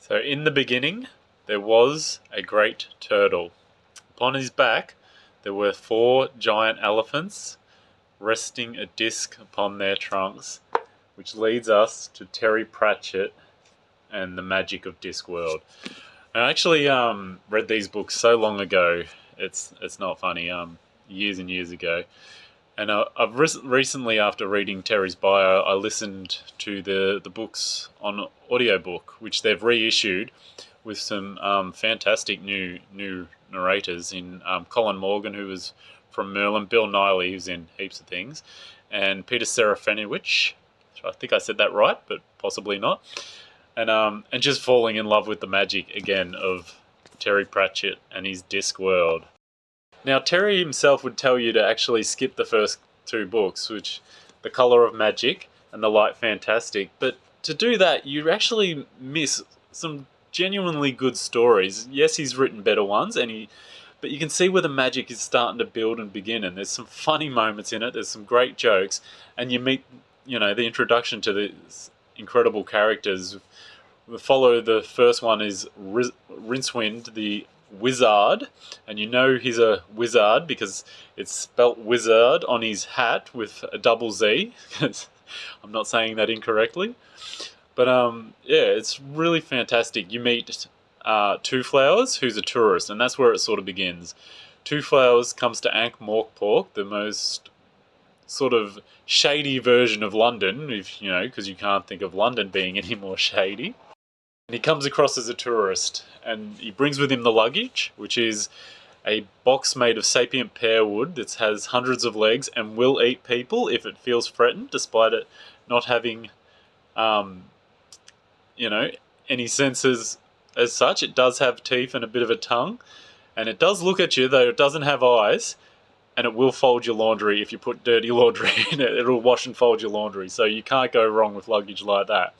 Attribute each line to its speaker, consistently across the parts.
Speaker 1: So in the beginning, there was a great turtle. Upon his back, there were 4 giant elephants resting a disc upon their trunks, which leads us to Terry Pratchett and the magic of Discworld. I actually read these books so long ago, it's not funny, years and years ago. And I've recently, after reading Terry's bio, I listened to the books on audiobook, which they've reissued with some fantastic new narrators in Colin Morgan, who was from Merlin, Bill Nighy, who's in heaps of things, and Peter Serafinowicz. I think I said that right, but possibly not. And just falling in love with the magic again of Terry Pratchett and his Discworld. Now, Terry himself would tell you to actually skip the first 2 books, which The Colour of Magic and The Light Fantastic. But to do that, you actually miss some genuinely good stories. Yes, he's written better ones, but you can see where the magic is starting to build and begin. And there's some funny moments in it. There's some great jokes, and you meet, the introduction to these incredible characters. We follow the first one is Rincewind, the wizard, and he's a wizard because it's spelt wizard on his hat with a double Z. I'm not saying that incorrectly, but it's really fantastic. You meet Two Flowers, who's a tourist, and that's where it sort of begins. Two Flowers comes to Ankh-Morpork, the most sort of shady version of London, because you can't think of London being any more shady. And he comes across as a tourist, and he brings with him the luggage, which is a box made of sapient pear wood that has hundreds of legs and will eat people if it feels threatened, despite it not having, any senses as such. It does have teeth and a bit of a tongue, and it does look at you, though it doesn't have eyes, and it will fold your laundry if you put dirty laundry in it. It'll wash and fold your laundry, so you can't go wrong with luggage like that.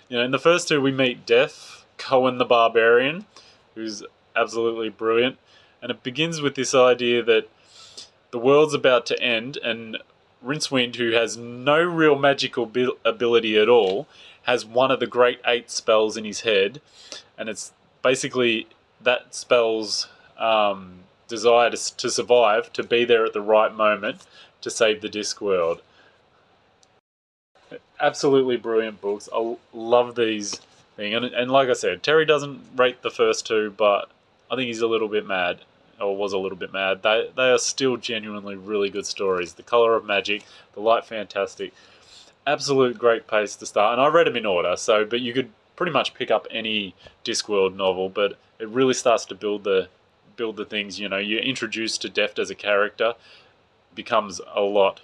Speaker 1: In the first 2, we meet Death, Cohen the Barbarian, who's absolutely brilliant. And it begins with this idea that the world's about to end, and Rincewind, who has no real magical ability at all, has one of the great 8 spells in his head. And it's basically that spell's desire to survive, to be there at the right moment to save the Discworld. Absolutely brilliant books. I love these things. And like I said, Terry doesn't rate the first 2, but I think he's a little bit mad, or was a little bit mad. They are still genuinely really good stories. The Colour of Magic, The Light Fantastic. Absolute great pace to start. And I read them in order, but you could pretty much pick up any Discworld novel, but it really starts to build the things. You're introduced to Deft as a character, becomes a lot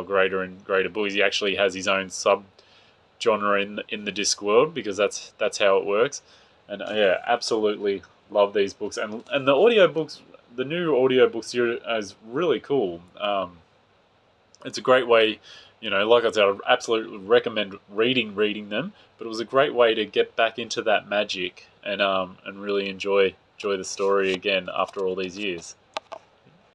Speaker 1: greater and greater books. He actually has his own sub-genre in the Discworld, because that's how it works. And absolutely love these books. And the audiobooks, the new audiobook series is really cool. It's a great way, like I said, I absolutely recommend reading them, but it was a great way to get back into that magic and really enjoy the story again after all these years.